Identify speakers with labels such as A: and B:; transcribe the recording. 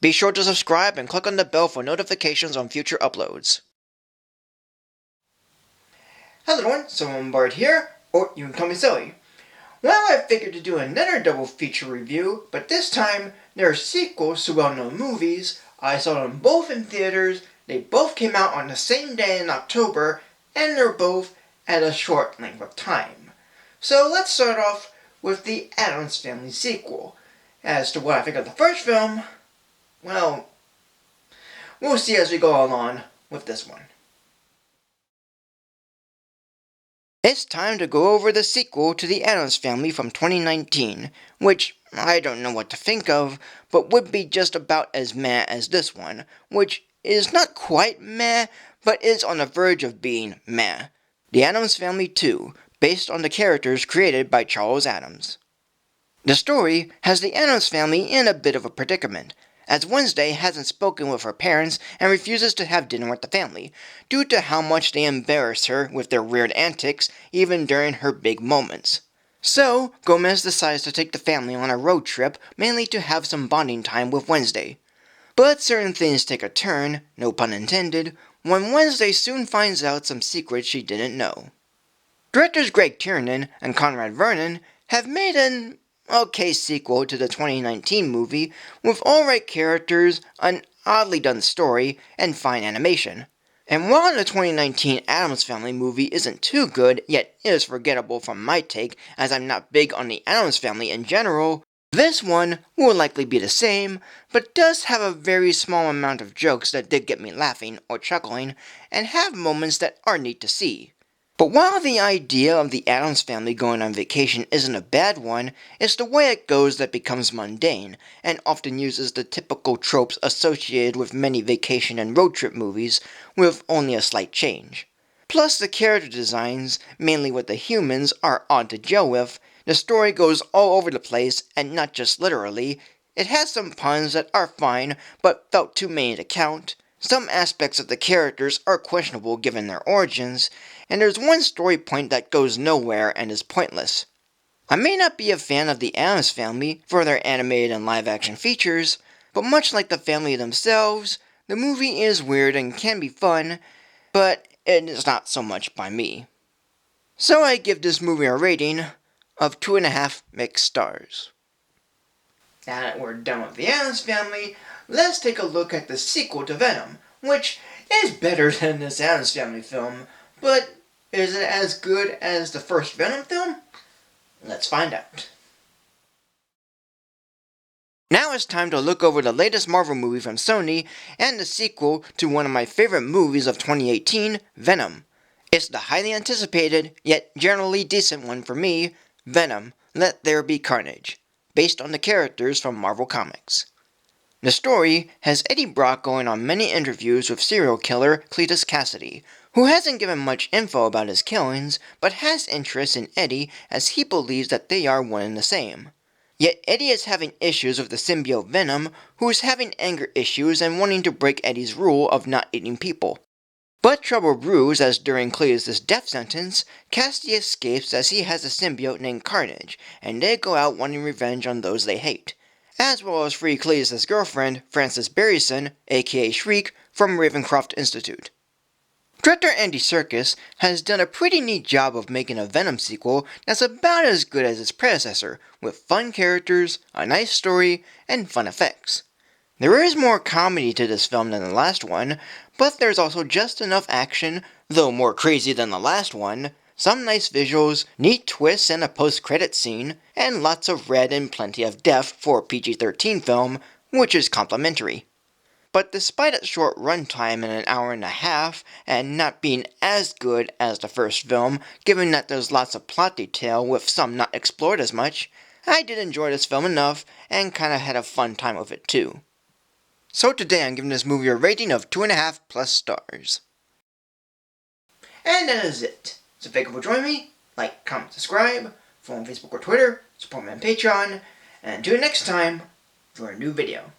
A: Be sure to subscribe and click on the bell for notifications on future uploads. Hello everyone, Someone Bard here, or you can call me Silly. Well, I figured to do another double feature review, but this time there are sequels to well-known movies. I saw them both in theaters, they both came out on the same day in October, and they're both at a short length of time. So let's start off with the Addams Family sequel. As to what I think of the first film, well, we'll see as we go along with this one. It's time to go over the sequel to The Addams Family from 2019, which I don't know what to think of, but would be just about as meh as this one, which is not quite meh, but is on the verge of being meh. The Addams Family 2, based on the characters created by Charles Addams. The story has the Addams family in a bit of a predicament, as Wednesday hasn't spoken with her parents and refuses to have dinner with the family, due to how much they embarrass her with their weird antics even during her big moments. So, Gomez decides to take the family on a road trip, mainly to have some bonding time with Wednesday. But certain things take a turn, no pun intended, when Wednesday soon finds out some secrets she didn't know. Directors Greg Tiernan and Conrad Vernon have made an okay sequel to the 2019 movie with alright characters, an oddly done story, and fine animation. And while the 2019 Addams Family movie isn't too good, yet is forgettable from my take, as I'm not big on the Addams Family in general, this one will likely be the same, but does have a very small amount of jokes that did get me laughing or chuckling, and have moments that are neat to see. But while the idea of the Addams Family going on vacation isn't a bad one, it's the way it goes that becomes mundane, and often uses the typical tropes associated with many vacation and road trip movies, with only a slight change. Plus the character designs, mainly with the humans, are odd to gel with, the story goes all over the place, and not just literally. It has some puns that are fine, but felt too many to count. Some aspects of the characters are questionable given their origins, and there's one story point that goes nowhere and is pointless. I may not be a fan of the Addams Family for their animated and live-action features, but much like the family themselves, the movie is weird and can be fun, but it is not so much by me. So I give this movie a rating of 2.5 mixed stars. Now that we're done with the Addams Family, let's take a look at the sequel to Venom, which is better than this Addams Family film, but is it as good as the first Venom film? Let's find out. Now it's time to look over the latest Marvel movie from Sony and the sequel to one of my favorite movies of 2018, Venom. It's the highly anticipated, yet generally decent one for me, Venom, There Be Carnage, based on the characters from Marvel Comics. The story has Eddie Brock going on many interviews with serial killer Cletus Cassidy, who hasn't given much info about his killings, but has interest in Eddie as he believes that they are one and the same. Yet Eddie is having issues with the symbiote Venom, who is having anger issues and wanting to break Eddie's rule of not eating people. But trouble brews as during Cletus' death sentence, Cassidy escapes as he has a symbiote named Carnage, and they go out wanting revenge on those they hate, as well as free Cletus' girlfriend, Frances Berryson, aka Shriek, from Ravencroft Institute. Director Andy Serkis has done a pretty neat job of making a Venom sequel that's about as good as its predecessor, with fun characters, a nice story, and fun effects. There is more comedy to this film than the last one, but there's also just enough action, though more crazy than the last one, some nice visuals, neat twists and a post-credit scene, and lots of red and plenty of death for a PG-13 film, which is complimentary. But despite its short runtime in an hour and a half, and not being as good as the first film, given that there's lots of plot detail with some not explored as much, I did enjoy this film enough, and kinda had a fun time with it too. So today I'm giving this movie a rating of 2.5 plus stars. And that is it. So thank you for joining me. Like, comment, subscribe, follow on Facebook or Twitter, support me on Patreon, and until next time for a new video.